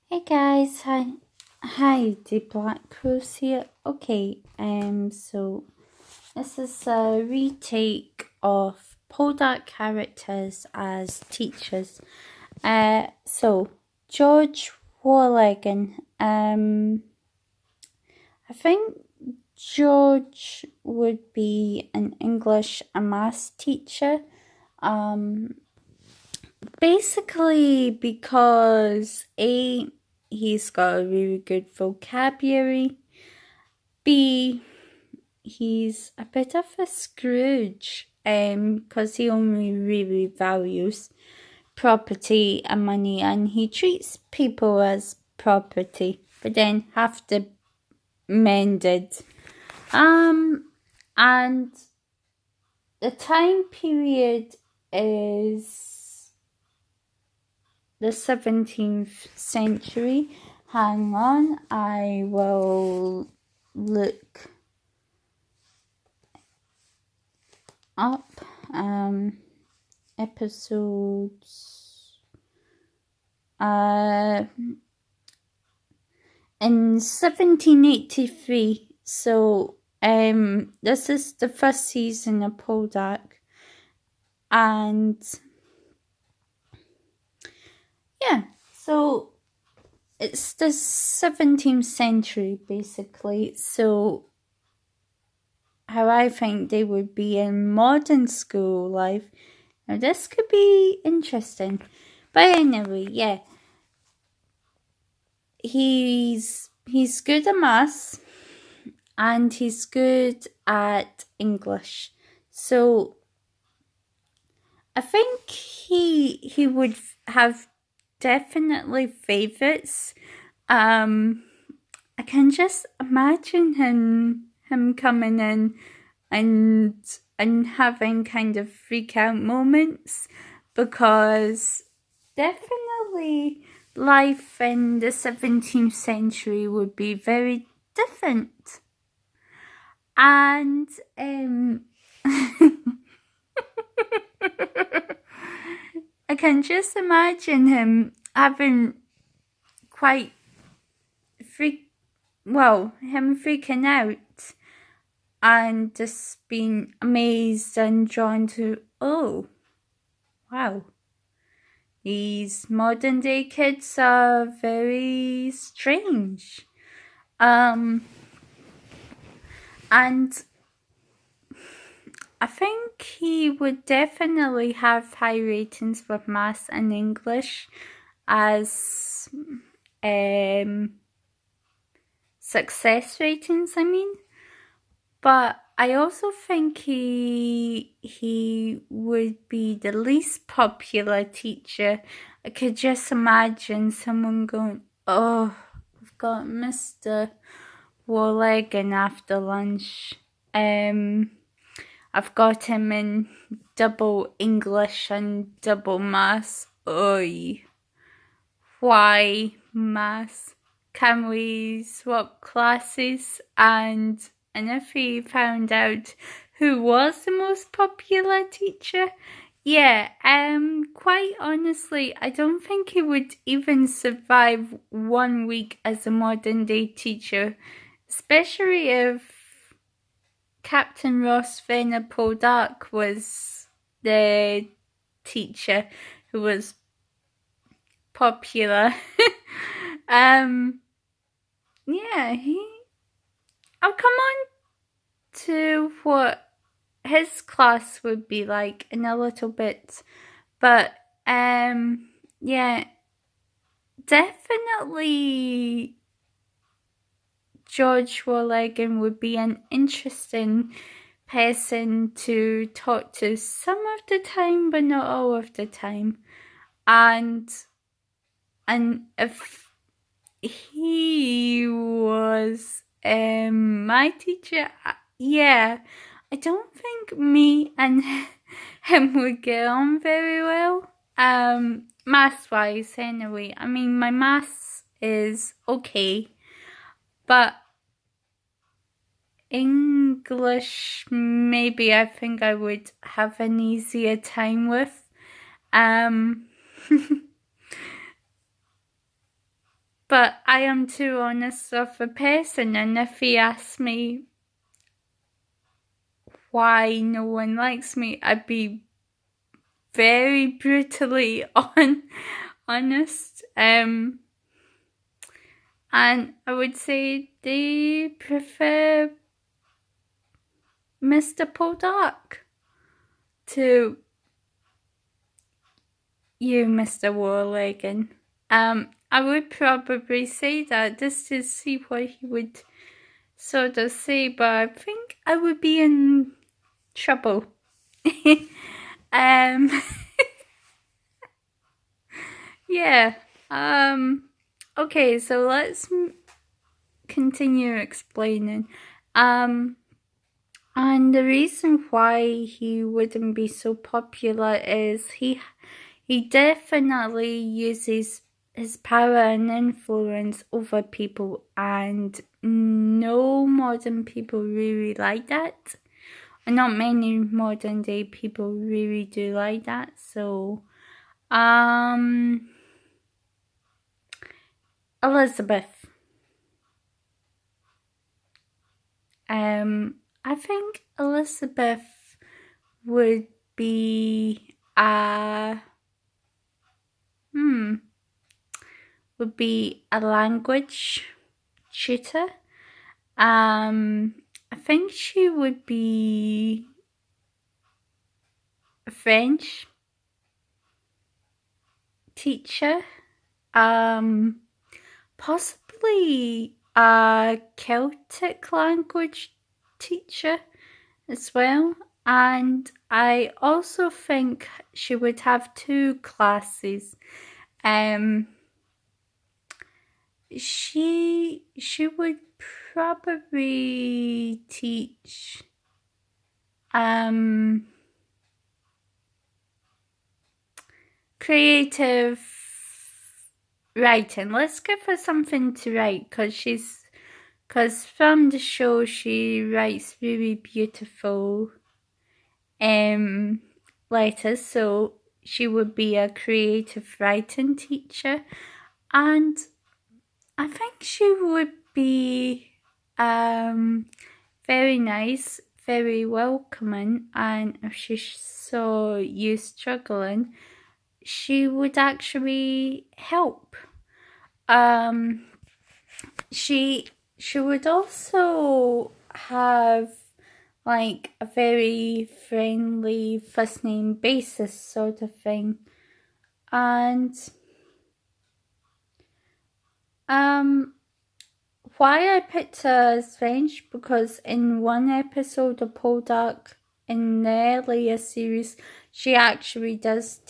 Hey guys, hi, the Black Rose here. Okay, so this is a retake of Poldark characters as teachers. So George Warleggan. I think George would be an English and maths teacher. Um, Basically because he's got a really good vocabulary. B, he's a bit of a Scrooge, because he only really values property and money, and he treats people as property, but then have to mend it. And the time period is the 17th century. Hang on, I will look up episodes in 1783. So this is the first season of Poldark, and yeah, so it's the 17th century basically. So how I think they would be in modern school life. Now this could be interesting. But anyway, yeah. He's good at maths and he's good at English. So I think he would have definitely favourites. I can just imagine him coming in and having kind of freak out moments, because definitely life in the 17th century would be very different. And I can just imagine him having quite him freaking out and just being amazed and drawn to, oh, wow, these modern day kids are very strange. And I think he would definitely have high ratings with maths and English as success ratings, I mean. But I also think he would be the least popular teacher. I could just imagine someone going, oh, we've got Mr. Warleggan after lunch. I've got him in double English and double maths. Oy. Why maths? Can we swap classes? And if he found out who was the most popular teacher, yeah, quite honestly, I don't think he would even survive 1 week as a modern day teacher, especially if Captain Ross Venner Poldark was the teacher who was popular. Yeah, I'll come on to what his class would be like in a little bit, but yeah, definitely George Warleggan would be an interesting person to talk to some of the time, but not all of the time. And if he was my teacher, yeah, I don't think me and him would get on very well. Maths wise, anyway. I mean, my maths is okay, but English, maybe I think I would have an easier time with. But I am too honest of a person, and if he asks me why no one likes me, I'd be very brutally honest. And I would say they prefer Mr. Poldark to you, Mr. Warleggan. I would probably say that just to see what he would sort of say, but I think I would be in trouble. Yeah. Okay, so let's continue explaining. And the reason why he wouldn't be so popular is he definitely uses his power and influence over people, and no modern people really like that. And not many modern day people really do like that. So, Elizabeth. I think Elizabeth would be a language tutor. I think she would be a French teacher. Possibly a Celtic language teacher as well. And I also think she would have 2 classes. She would probably teach creative writing. Let's give her something to write, because from the show she writes really beautiful letters, so she would be a creative writing teacher. And I think she would be very nice, very welcoming, and if she saw you struggling, she would actually help. She would also have like a very friendly first name basis sort of thing. And why I picked her as French, because in one episode of Poldark in the earlier series, she actually does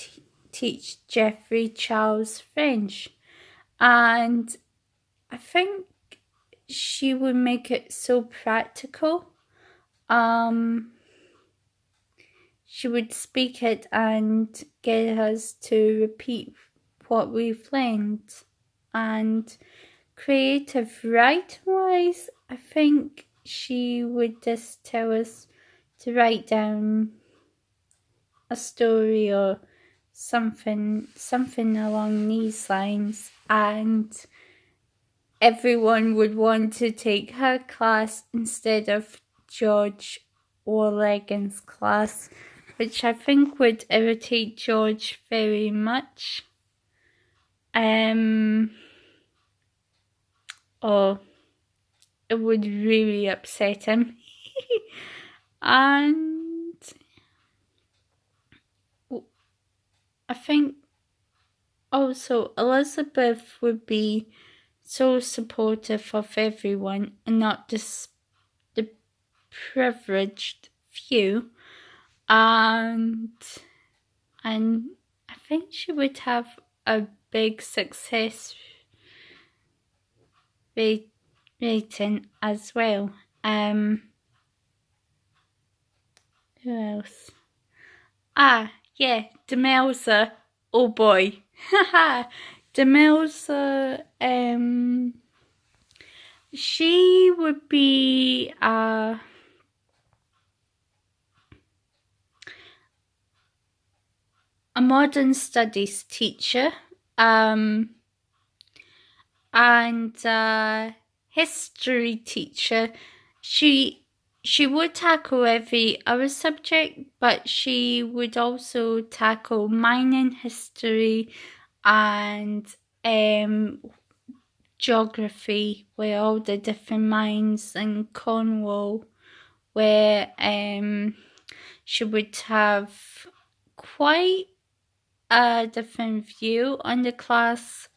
teach Jeffrey Charles French. And I think she would make it so practical. She would speak it and get us to repeat what we've learned. And creative writing-wise, I think she would just tell us to write down a story or something along these lines, and everyone would want to take her class instead of George Warleggan's class, which I think would irritate George very much. Or it would really upset him. And I think also Elizabeth would be so supportive of everyone and not just the privileged few. And I think she would have a big success rating as well. Who else? Yeah, Demelza. Oh boy. Demelza, she would be a modern studies teacher. and history teacher. She would tackle every other subject, but she would also tackle mining history and geography, where all the different mines in Cornwall, where she would have quite a different view on the class.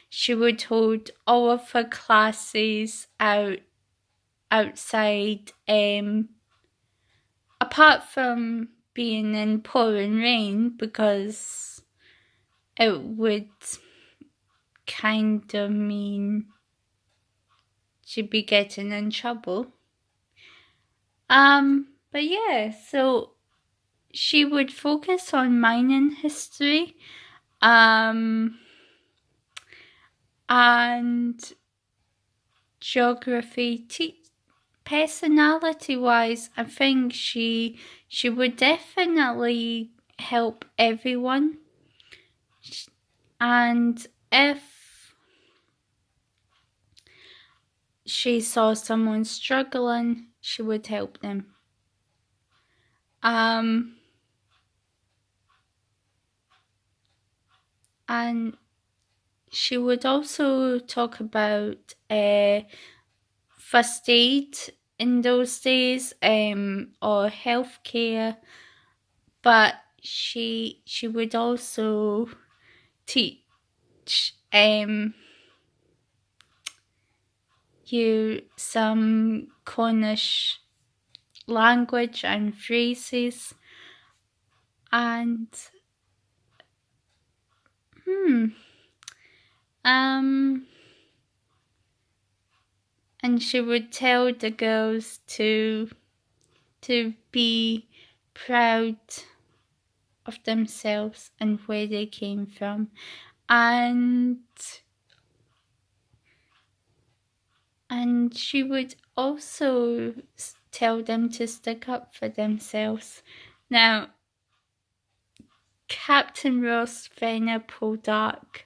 She would hold all of her classes outside, apart from being in pouring rain, because it would kind of mean she'd be getting in trouble. But yeah, so she would focus on mining history, and geography. Personality-wise, I think she would definitely help everyone, and if she saw someone struggling, she would help them. And she would also talk about first aid in those days, or healthcare, but she would also teach you some Cornish language and phrases, and and she would tell the girls to be proud of themselves and where they came from, and she would also tell them to stick up for themselves. Now, Captain Ross Venner Poldark,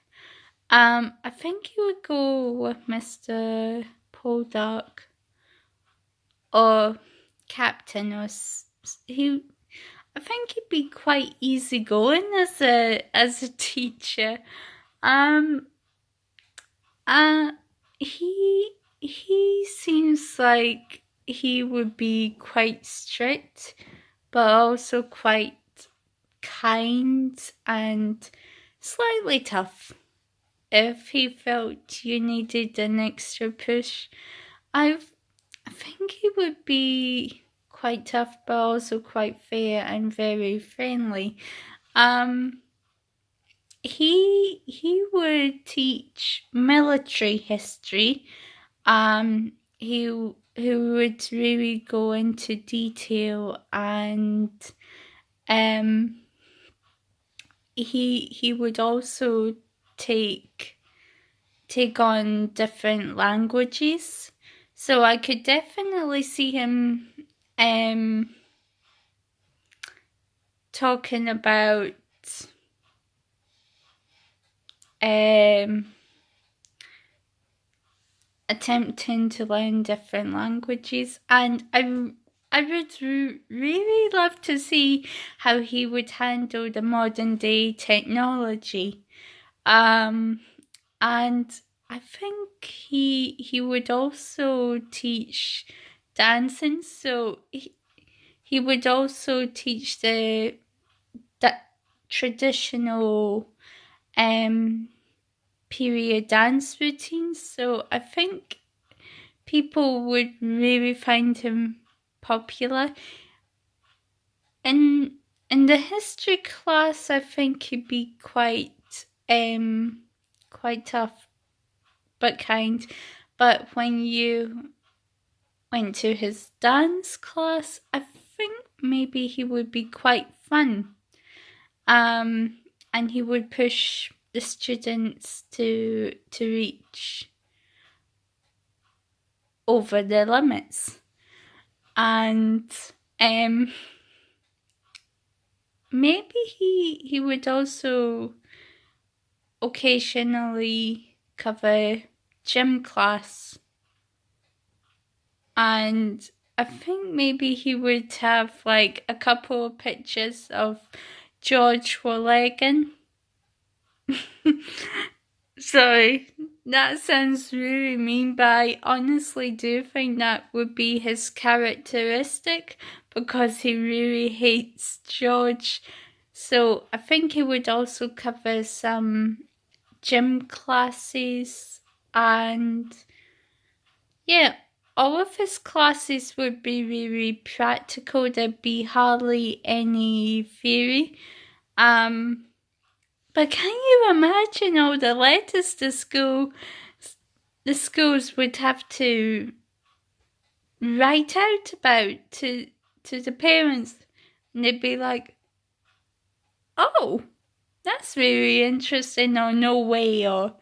I think you would go with Mr. Poldark, or Captain, or he. I think he'd be quite easygoing as a teacher. He seems like he would be quite strict, but also quite kind and slightly tough. If he felt you needed an extra push, I think he would be quite tough, but also quite fair and very friendly. He would teach military history. He would really go into detail, and he would also take on different languages. So I could definitely see him talking about attempting to learn different languages, and I would really love to see how he would handle the modern day technology. And I think he would also teach dancing, so he would also teach the traditional period dance routines. So I think people would really find him popular. In the history class, I think he'd be quite tough but kind. But when you went to his dance class, I think maybe he would be quite fun. And he would push the students to reach over the limits. And maybe he would also occasionally cover gym class. And I think maybe he would have like a couple of pictures of George Warleggan. Sorry, that sounds really mean, but I honestly do think that would be his characteristic because he really hates George. So I think he would also cover some gym classes, and yeah, all of his classes would be really practical. There'd be hardly any theory. But can you imagine all the letters the schools would have to write out about to the parents, and they'd be like, "Oh, that's really interesting," or "No way," or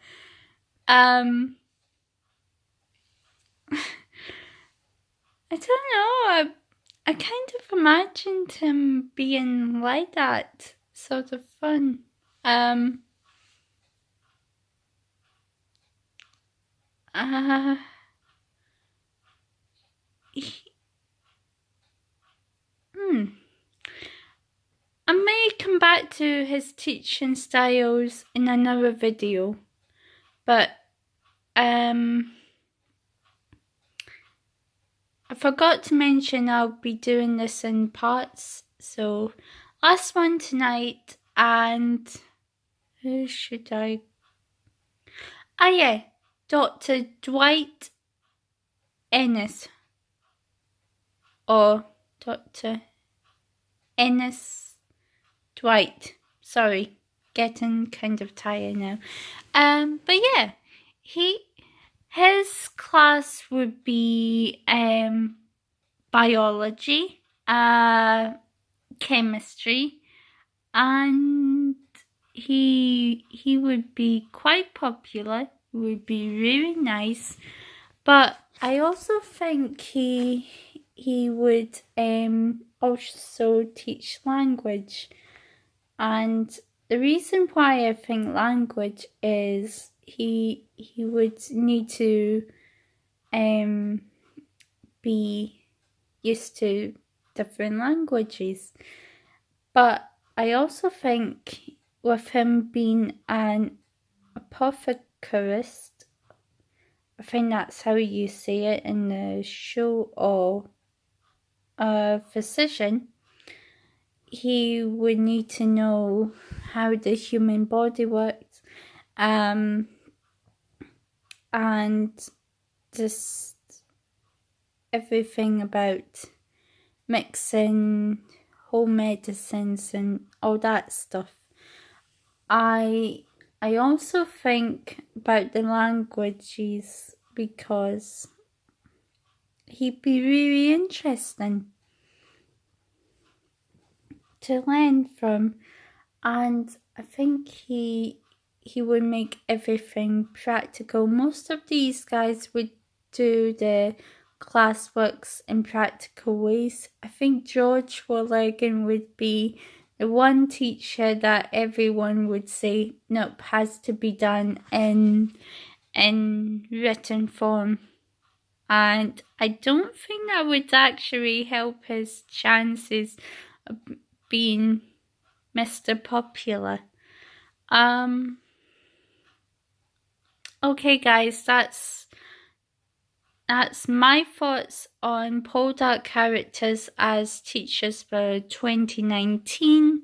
I don't know. I kind of imagined him being like that, sort of fun. I'm I may come back to his teaching styles in another video, but I forgot to mention I'll be doing this in parts. So last one tonight, and who should I? Ah yeah, Dr. Dwight Ennis, or Dr. Ennis Dwight. Sorry, getting kind of tired now. But yeah, his class would be biology, chemistry, and he would be quite popular. He would be really nice, but I also think he would also teach language. And the reason why I think language is he would need to be used to different languages. But I also think with him being an apothecarist, I think that's how you say it in the show, or a physician, he would need to know how the human body works, and just everything about mixing home medicines and all that stuff. I also think about the languages because he'd be really interesting to learn from, and I think he would make everything practical. Most of these guys would do the classworks in practical ways. I think George Warleggan would be the one teacher that everyone would say, nope, has to be done in written form. And I don't think that would actually help his chances of being Mr. Popular. Okay guys, that's my thoughts on Poldark characters as teachers for 2019.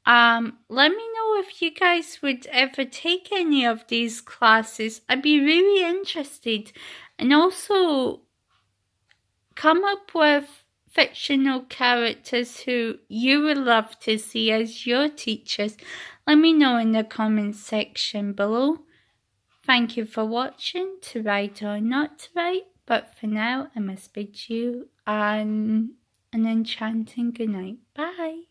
Let me know if you guys would ever take any of these classes. I'd be really interested. And also come up with fictional characters who you would love to see as your teachers. Let me know in the comments section below. Thank you for watching, to write or not to write, but for now I must bid you an enchanting good night. Bye.